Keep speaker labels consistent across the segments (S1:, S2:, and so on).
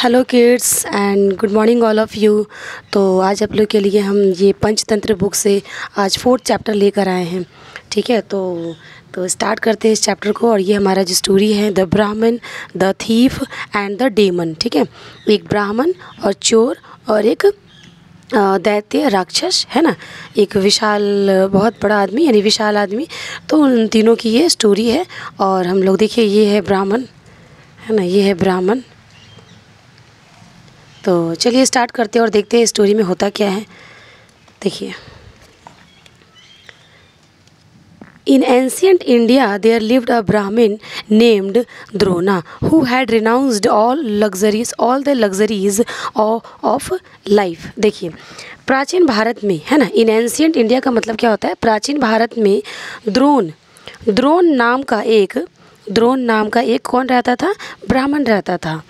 S1: Hello kids and good morning all of you. तो आज आप लोग के लिए हम ये पंचतंत्र बुक से आज 4th चैप्टर लेकर आए हैं। ठीक है, तो स्टार्ट करते हैं इस चैप्टर को। और ये हमारा जो स्टोरी है, द ब्राह्मण, the thief and the demon. ठीक है, एक ब्राह्मण और चोर और एक दैत्य राक्षस है ना, एक विशाल बहुत बड़ा आदमी यानी विशाल आदमी। तो उन तीनों की ये स्टोरी है। और हम लोग देखिए, ये है ब्राह्मण है ना, ये है ब्राह्मण। तो चलिए स्टार्ट करते हैं और देखते हैं स्टोरी में होता क्या है। देखिए, in ancient India there lived a Brahmin named Drona who had renounced all the luxuries of life. देखिए, प्राचीन भारत में है ना, इन एंशियंट इंडिया का मतलब क्या होता है, प्राचीन भारत में द्रोण नाम का एक कौन रहता था, ब्राह्मण रहता था।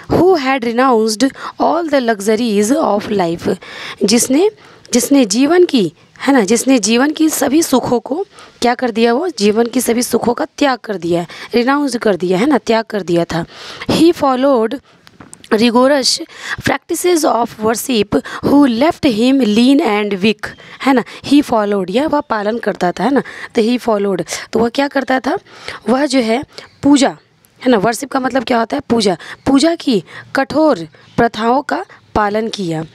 S1: Who had renounced all the luxuries of life, जिसने जीवन की है ना, जिसने जीवन की सभी सुखों को क्या कर दिया, वो जीवन की सभी सुखों का त्याग कर दिया है, रिनाउंस कर दिया है ना, त्याग कर दिया था। He followed rigorous practices of worship who left him lean and weak, है ना। he followed, यह वह पालन करता था है ना, तो he followed, तो वह क्या करता था, वह जो है पूजा है ना, वर्शिप का मतलब क्या होता है, पूजा की कठोर प्रथाओं का पालन किया,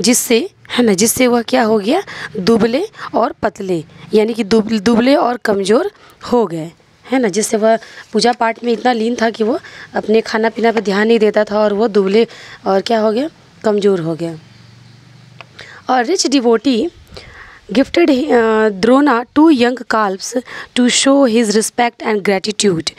S1: जिससे वह क्या हो गया, दुबले और पतले, यानी कि दुबले और कमज़ोर हो गए है ना। जिससे वह पूजा पाठ में इतना लीन था कि वो अपने खाना पीना पर ध्यान नहीं देता था और वो दुबले और क्या हो गया, कमज़ोर हो गया। और rich devotee gifted Drona 2 young calves to show his respect and gratitude।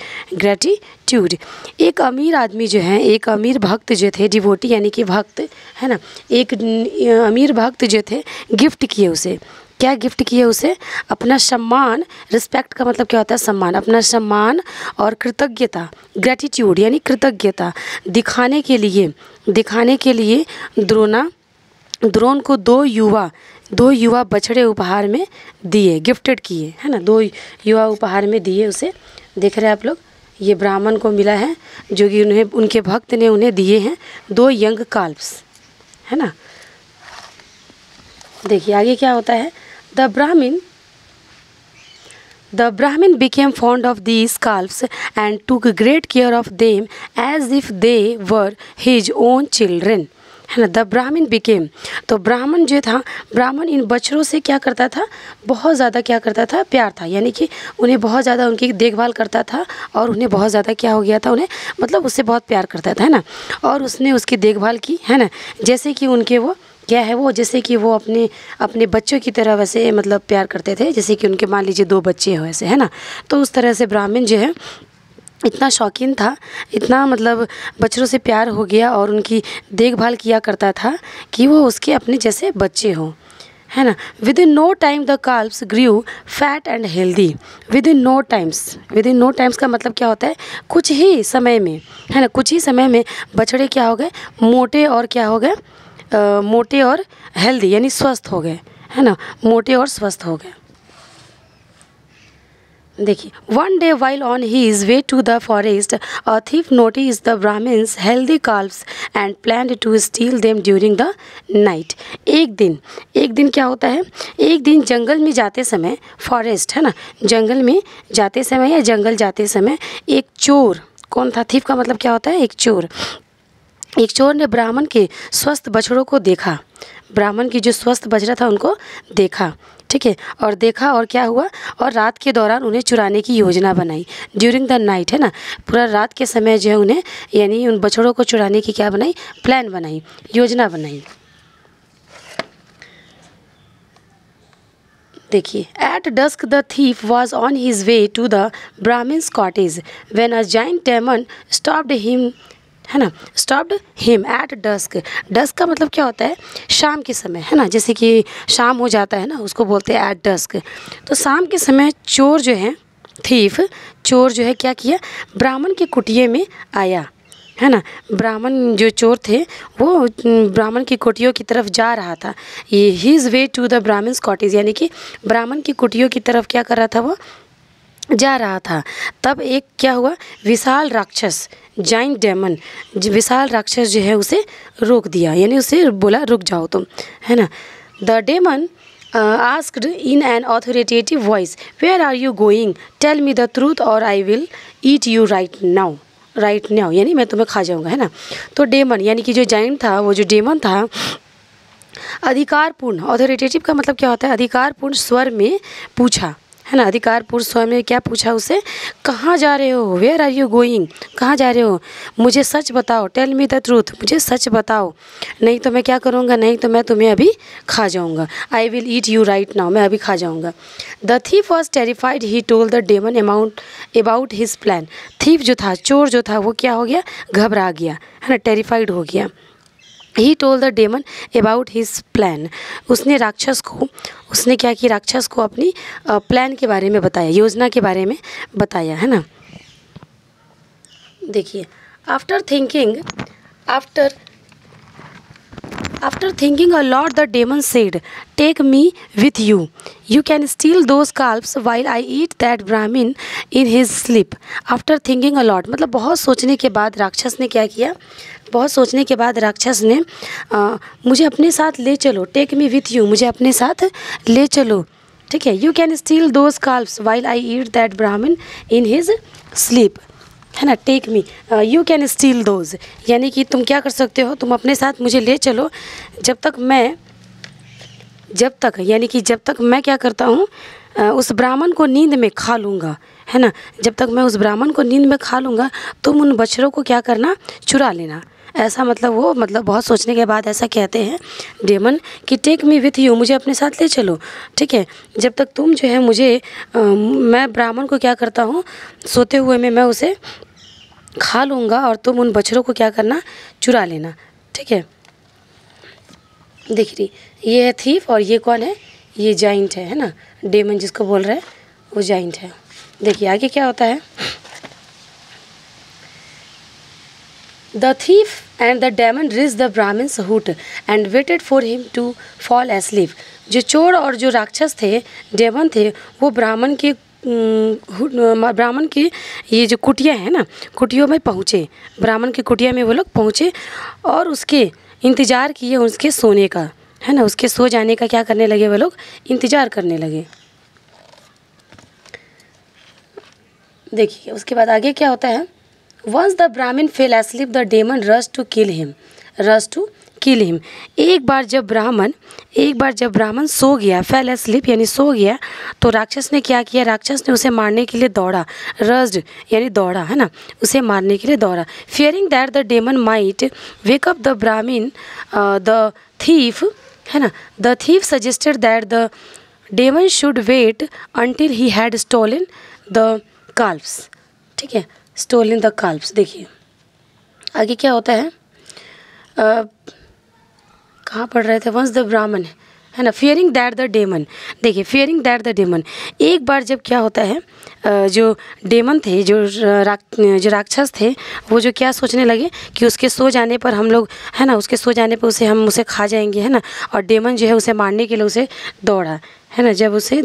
S1: एक अमीर आदमी जो है, एक अमीर भक्त जो थे, डिवोटी यानी कि भक्त है ना, एक अमीर भक्त जो थे, गिफ्ट किए उसे, क्या गिफ्ट किए उसे, अपना सम्मान, रिस्पेक्ट का मतलब क्या होता है, सम्मान, अपना सम्मान और कृतज्ञता, ग्रेटिट्यूड यानी कृतज्ञता दिखाने के लिए द्रोण को दो युवा बछड़े उपहार में दिए, गिफ्टेड किए है ना, 2 युवा उपहार में दिए उसे। देख रहे हैं आप लोग, ये ब्राह्मण को मिला है जो कि उनके भक्त ने उन्हें दिए हैं 2 यंग काल्व्स है ना। देखिए आगे क्या होता है, द ब्राह्मण became fond of these calves and took great care of them as if they were his own children, है ना। द ब्राह्मण बिकेम, तो ब्राह्मण जो था, ब्राह्मण इन बछड़ों से क्या करता था, बहुत ज़्यादा क्या करता था, प्यार था, यानी कि उन्हें बहुत ज़्यादा उनकी देखभाल करता था और उन्हें बहुत ज़्यादा क्या हो गया था, उन्हें मतलब उससे बहुत प्यार करता था है ना। और उसने उसकी देखभाल की है ना, जैसे कि उनके वो क्या है, वो जैसे कि वो अपने बच्चों की तरह वैसे मतलब प्यार करते थे, जैसे कि उनके मान लीजिए 2 बच्चे हो ऐसे है ना। तो उस तरह से ब्राह्मण जो है इतना शौकीन था, इतना मतलब बच्चों से प्यार हो गया और उनकी देखभाल किया करता था कि वो उसके अपने जैसे बच्चे हों है ना। Within no time the calves grew fat and healthy. Within no times का मतलब क्या होता है, कुछ ही समय में है ना, कुछ ही समय में बछड़े क्या हो गए, मोटे और क्या हो गए, मोटे और हेल्दी यानी स्वस्थ हो गए है ना, मोटे और स्वस्थ हो गए। देखिए, one day while on his way to the forest a thief noticed the Brahmin's healthy calves and planned to steal them during the night। एक दिन क्या होता है, एक दिन जंगल में जाते समय, फॉरेस्ट है ना, जंगल में जाते समय या जंगल जाते समय एक चोर, कौन था, thief का मतलब क्या होता है, एक चोर ने ब्राह्मण के स्वस्थ बछड़ों को देखा, ब्राह्मण की जो स्वस्थ बछड़ा था उनको देखा, ठीक है, और देखा और क्या हुआ, और रात के दौरान उन्हें चुराने की योजना बनाई, ड्यूरिंग द नाइट है ना, पूरा रात के समय जो है उन्हें यानी उन बछड़ों को चुराने की क्या बनाई, प्लान बनाई, योजना बनाई। देखिए, at dusk the thief was on his way to the brahmin's cottage when a giant demon stopped him है ना, stopped him at dusk. Dusk का मतलब क्या होता है, शाम के समय है ना, जैसे कि शाम हो जाता है ना, उसको बोलते हैं एट डस्क। तो शाम के समय चोर जो है, थीफ चोर जो है क्या किया, ब्राह्मण के कुटिये में आया है ना। ब्राह्मण जो चोर थे वो ब्राह्मण की कुटियों की तरफ जा रहा था, ये his way to the brahmin's cottage, यानी कि ब्राह्मण की कुटियों की तरफ क्या कर रहा था, वो जा रहा था, तब एक क्या हुआ, विशाल राक्षस, जाइंट डेमन, विशाल राक्षस जो है उसे रोक दिया, यानी उसे बोला रुक जाओ तुम, है ना। The demon asked in an authoritative voice, where are you going, tell me the truth और I will eat you right now, right now यानी मैं तुम्हें खा जाऊंगा, है ना। तो डेमन यानी कि जो जाइंट था, वो जो डेमन था, अधिकारपूर्ण, ऑथोरिटेटिव का मतलब क्या होता है, अधिकारपूर्ण स्वर में पूछा, है ना। अधिकारपूर्ण स्वर में क्या पूछा उसे, कहाँ जा रहे हो, वेयर आर यू गोइंग, कहाँ जा रहे हो, मुझे सच बताओ, टेल मी द ट्रूथ, मुझे सच बताओ, नहीं तो मैं क्या करूँगा, नहीं तो मैं तुम्हें अभी खा जाऊँगा, आई will eat you right now, मैं अभी खा जाऊँगा। The thief was terrified, he told the demon about his plan, thief जो था, चोर जो था, वो क्या हो गया, घबरा गया, है ना, टेरिफाइड हो गया। He told the demon about his plan, उसने राक्षस को, उसने क्या किया, राक्षस को अपनी प्लान के बारे में बताया, योजना के बारे में बताया, है ना। देखिए, after thinking a lot the demon said, take me with you, you can steal those calves while I eat that Brahmin in his sleep. After thinking a lot मतलब बहुत सोचने के बाद राक्षस ने क्या किया, बहुत सोचने के बाद राक्षस ने मुझे अपने साथ ले चलो, टेक मी विथ यू, मुझे अपने साथ ले चलो, ठीक है। You can steal those calves while I eat that Brahmin in his sleep, है ना, take me, you can steal those यानी कि तुम क्या कर सकते हो, तुम अपने साथ मुझे ले चलो, जब तक मैं क्या करता हूँ, उस ब्राह्मण को नींद में खा लूँगा, है ना, जब तक मैं उस ब्राह्मण को नींद में खा लूँगा, तुम उन बछड़ों को क्या करना, चुरा लेना। ऐसा मतलब वो मतलब बहुत सोचने के बाद ऐसा कहते हैं डेमन कि टेक मी विथ यू, मुझे अपने साथ ले चलो, ठीक है, जब तक तुम जो है मुझे मैं ब्राह्मण को क्या करता हूँ, सोते हुए में मैं उसे खा लूँगा और तुम उन बछड़ों को क्या करना, चुरा लेना, ठीक है। देख रही, ये है थीफ और ये कौन है, ये जाइंट है ना, डेमन जिसको बोल रहे हैं वो जाइंट है। देखिए आगे क्या होता है, The thief and the demon reached the Brahmin's hut and waited for him to fall asleep. जो चोर और जो राक्षस थे, डेमन थे, वो ब्राह्मण की ये जो कुटिया है ना, कुटियों में पहुँचे, ब्राह्मण की कुटिया में वो लोग पहुँचे और उसके इंतज़ार किए, उसके सोने का, है ना, उसके सो जाने का क्या करने लगे, वो लोग इंतज़ार करने लगे। देखिए उसके बाद आगे क्या होता है, Once the Brahmin fell asleep, the demon rushed to kill him. एक बार जब ब्राह्मण सो गया, फेल asleep यानी सो गया, तो राक्षस ने क्या किया, राक्षस ने उसे मारने के लिए दौड़ा, rushed यानी दौड़ा, है ना, उसे मारने के लिए दौड़ा। Fearing that the demon might wake up the Brahmin, the thief, है ना, the thief suggested that the demon should wait until he had stolen the calves, ठीक है, स्टोलन द काल्व्स। देखिए आगे क्या होता है, कहाँ पढ़ रहे थे, वंस द ब्राह्मण, है ना, फियरिंग दैट द डेमन। देखिए फियरिंग दैट द डेमन, एक बार जब क्या होता है, जो डेमन थे, जो राक्षस थे, वो जो क्या सोचने लगे कि उसके सो जाने पर हम लोग, है ना, उसके सो जाने पर उसे खा जाएंगे, है ना, और डेमन जो है उसे मारने के लिए उसे दौड़ा, है ना, जब उसे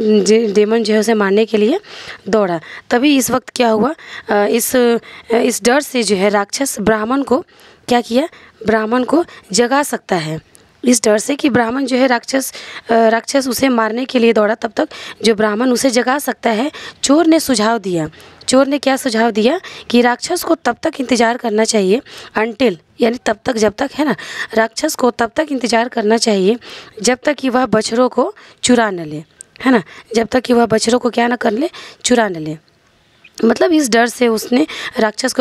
S1: डेमन जो है उसे मारने के लिए दौड़ा, तभी इस वक्त क्या हुआ, इस डर से जो है राक्षस ब्राह्मण को क्या किया, ब्राह्मण को जगा सकता है, इस डर से कि ब्राह्मण जो है राक्षस उसे मारने के लिए दौड़ा, तब तक जो ब्राह्मण उसे जगा सकता है। चोर ने क्या सुझाव दिया कि राक्षस को तब तक इंतज़ार करना चाहिए, अनटिल यानी तब तक, जब तक, है ना, राक्षस को तब तक इंतज़ार करना चाहिए जब तक कि वह बछड़ों को चुरा न ले, है ना, जब तक कि वह बछड़ों को क्या ना कर ले, चुरा न ले। मतलब इस डर से उसने राक्षस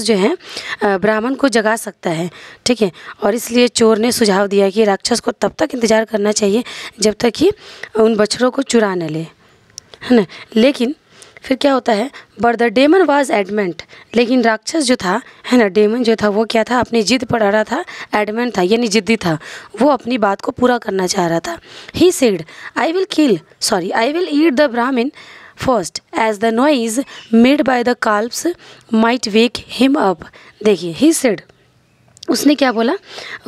S1: जो है ब्राह्मण को जगा सकता है, ठीक है, और इसलिए चोर ने सुझाव दिया कि राक्षस को तब तक इंतज़ार करना चाहिए जब तक कि उन बछड़ों को चुरा न ले, है ना। लेकिन फिर क्या होता है, but the demon was adamant, लेकिन राक्षस जो था, है ना, डेमन जो था वो क्या था, अपनी जिद पर अड़ा था, एडमेंट था यानी जिद्दी था, वो अपनी बात को पूरा करना चाह रहा था। He said I will eat the Brahmin first as the noise made by the calves might wake him up. देखिए ही सेड, उसने क्या बोला,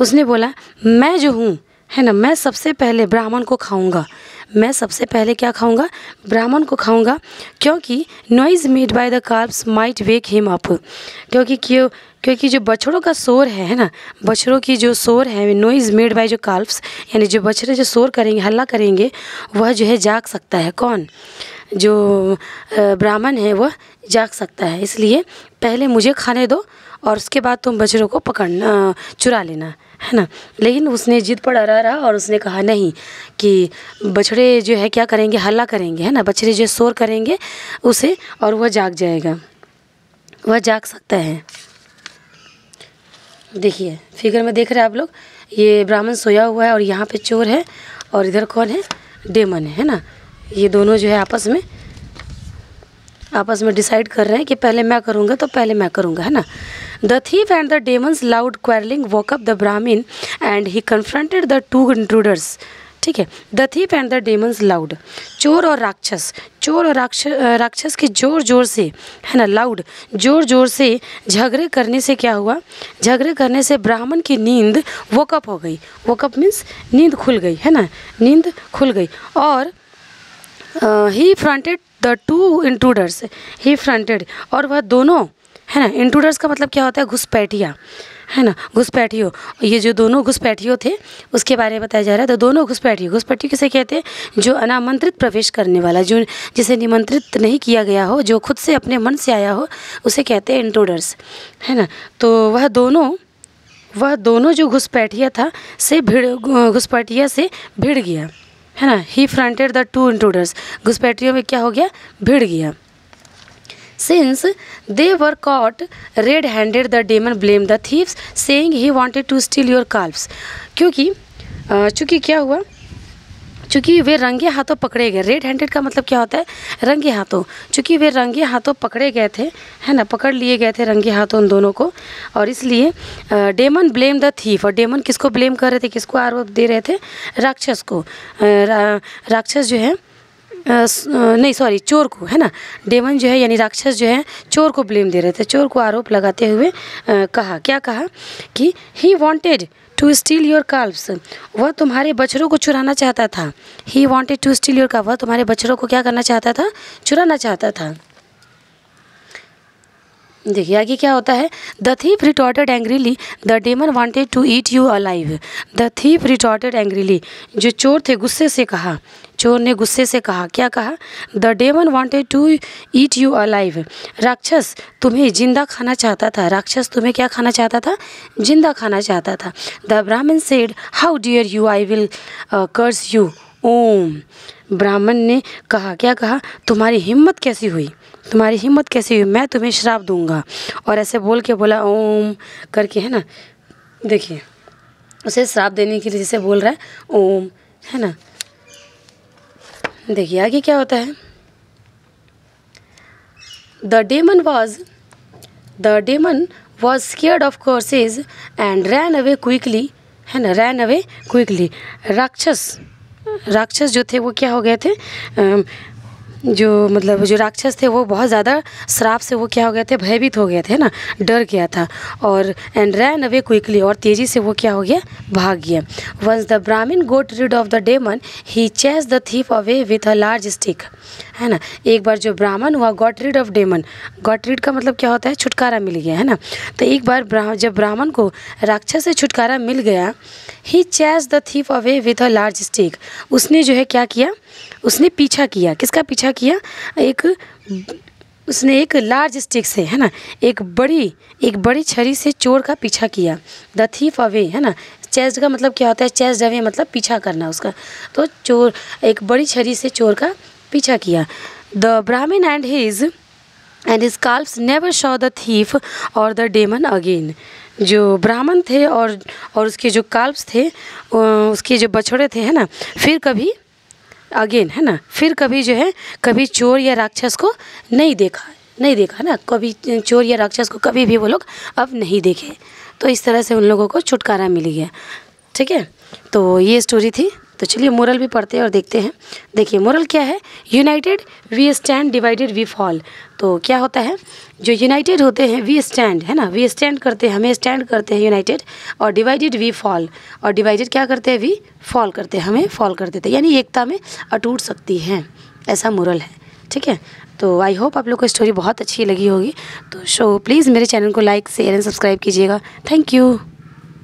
S1: उसने बोला मैं जो हूँ, है ना, मैं सबसे पहले ब्राह्मण को खाऊंगा, मैं सबसे पहले क्या खाऊंगा, ब्राह्मण को खाऊंगा, क्योंकि noise made by the carbs might wake him up, क्योंकि जो बछड़ों का शोर है ना, बछड़ों की जो शोर है, नॉइज मेड बाय जो कार्ब्स, यानी जो बछड़े जो शोर करेंगे, हल्ला करेंगे, वह जो है जाग सकता है। कौन? जो ब्राह्मण है वह जाग सकता है। इसलिए पहले मुझे खाने दो और उसके बाद तुम बछड़ों को पकड़ना, चुरा लेना, है ना। लेकिन उसने जिद पर अड़ा रहा और उसने कहा नहीं, कि बछड़े जो है क्या करेंगे, हल्ला करेंगे, है ना, बछड़े जो शोर करेंगे उसे, और वह जाग जाएगा, वह जाग सकता है। देखिए फिगर में देख रहे हैं आप लोग, ये ब्राह्मण सोया हुआ है और यहाँ पे चोर है, और इधर कौन है, डेमन है ना। ये दोनों जो है आपस में डिसाइड कर रहे हैं कि पहले मैं करूँगा तो पहले मैं करूँगा, है ना। The thief and the demons loud quarreling woke up the Brahmin and he confronted the two intruders. ठीक है, the thief and the demons loud, चोर और राक्षस के जोर जोर से, है ना, लाउड जोर जोर से झगड़े करने से क्या हुआ, झगड़े करने से ब्राह्मण की नींद वोकअप हो गई। वोकअप मीन्स नींद खुल गई, है ना, नींद खुल गई। और he fronted the two intruders, he fronted, और वह दोनों, है ना, इंट्रूडर्स का मतलब क्या होता है, घुसपैठिया, है ना, घुसपैठियों। ये जो दोनों घुसपैठियों थे उसके बारे में बताया जा रहा है। तो दोनों घुसपैठी किसे कहते हैं, जो अनामंत्रित प्रवेश करने वाला, जो जिसे निमंत्रित नहीं किया गया हो, जो खुद से अपने मन से आया हो, उसे कहते हैं इंट्रूडर्स, है ना। तो वह दोनों जो घुसपैठिया था से घुसपैठिया से भिड़ गया, है ना। ही फ्रंटेड द टू इंट्रूडर्स, घुसपैठियों में क्या हो गया, भिड़ गया। Since they were caught red-handed, the demon blamed the thieves, saying he wanted to steal your calves. चूँकि क्या हुआ, चूँकि वे रंगे हाथों पकड़े गए। रेड हैंडेड का मतलब क्या होता है, रंगे हाथों। चूँकि वे रंगे हाथों पकड़े गए थे, है ना, पकड़ लिए गए थे रंगे हाथों उन दोनों को, और इसलिए डेमन ब्लेम द थीफ। और डेमन किसको ब्लेम कर रहे थे, किसको आरोप दे रहे थे, राक्षस को। राक्षस जो है नहीं सॉरी चोर को, है ना। डेमन जो है यानी राक्षस जो है चोर को ब्लेम दे रहे थे, चोर को आरोप लगाते हुए कहा, क्या कहा, कि he wanted to steal your calves, वह तुम्हारे बछड़ों को चुराना चाहता था। He wanted to steal your calves, वह तुम्हारे बछड़ों को क्या करना चाहता था, चुराना चाहता था। देखिए आगे क्या होता है, the thief retorted angrily the demon wanted to eat you alive. The thief retorted angrily, जो चोर थे गुस्से से कहा, चोर ने गुस्से से कहा, क्या कहा, the demon wanted to eat you alive, राक्षस तुम्हें जिंदा खाना चाहता था, राक्षस तुम्हें क्या खाना चाहता था, जिंदा खाना चाहता था। The Brahmin said how dare you, I will curse you, Om. Brahmin ने कहा, क्या कहा, तुम्हारी हिम्मत कैसी हुई, तुम्हारी हिम्मत कैसी हुई, मैं तुम्हें श्राप दूंगा। और ऐसे बोल के बोला ओम करके, है ना। देखिए उसे श्राप देने के लिए जैसे बोल रहा है ओम, है ना। देखिए आगे क्या होता है, the demon was scared of curses and ran away quickly, है ना, रैन अवे क्विकली। राक्षस जो थे वो क्या हो गए थे, जो राक्षस थे वो बहुत ज़्यादा श्राप से वो क्या हो गए थे, भयभीत हो गए थे ना, डर गया था। और एंड रैन अवे क्विकली, और तेज़ी से वो क्या हो गया, भाग गया। Once the Brahmin got rid of the demon he chase the thief away with a large stick, है ना। एक बार जो ब्राह्मण हुआ, got rid of demon, got rid का मतलब क्या होता है, छुटकारा मिल गया, है ना। तो एक बार जब ब्राह्मण को राक्षस से छुटकारा मिल गया, he chase the thief away with a large stick, उसने जो है क्या किया, उसने पीछा किया, किसका पीछा किया, उसने एक लार्ज स्टिक से, है ना, एक बड़ी छड़ी से चोर का पीछा किया। द थीफ अवे, है ना, चेस्ड का मतलब क्या होता है, चेस्ड अवे मतलब पीछा करना उसका। तो चोर एक बड़ी छड़ी से चोर का पीछा किया। The Brahmin and his calves never saw the thief और द डेमन अगेन। जो ब्राह्मण थे और उसके जो काल्व्स थे, उसके जो बछड़े थे, है ना, फिर कभी अगेन, है ना, फिर कभी जो है, कभी चोर या राक्षस को नहीं देखा ना, कभी चोर या राक्षस को कभी भी वो लोग अब नहीं देखे। तो इस तरह से उन लोगों को छुटकारा मिल गया। ठीक है, तो ये स्टोरी थी। तो चलिए मोरल भी पढ़ते हैं और देखते हैं। देखिए मोरल क्या है, united we stand, divided we fall. तो क्या होता है, जो यूनाइटेड होते हैं वी स्टैंड, है ना, वी स्टैंड करते हैं, हमें स्टैंड करते हैं यूनाइटेड, और डिवाइडेड वी फॉल, और डिवाइडेड क्या करते हैं, वी फॉल करते हैं, हमें फॉल कर देते हैं, यानी एकता में अटूट सकती हैं, ऐसा मोरल है। ठीक है, तो आई होप आप लोग को स्टोरी बहुत अच्छी लगी होगी। तो प्लीज़ मेरे चैनल को लाइक शेयर एंड सब्सक्राइब कीजिएगा। Thank you.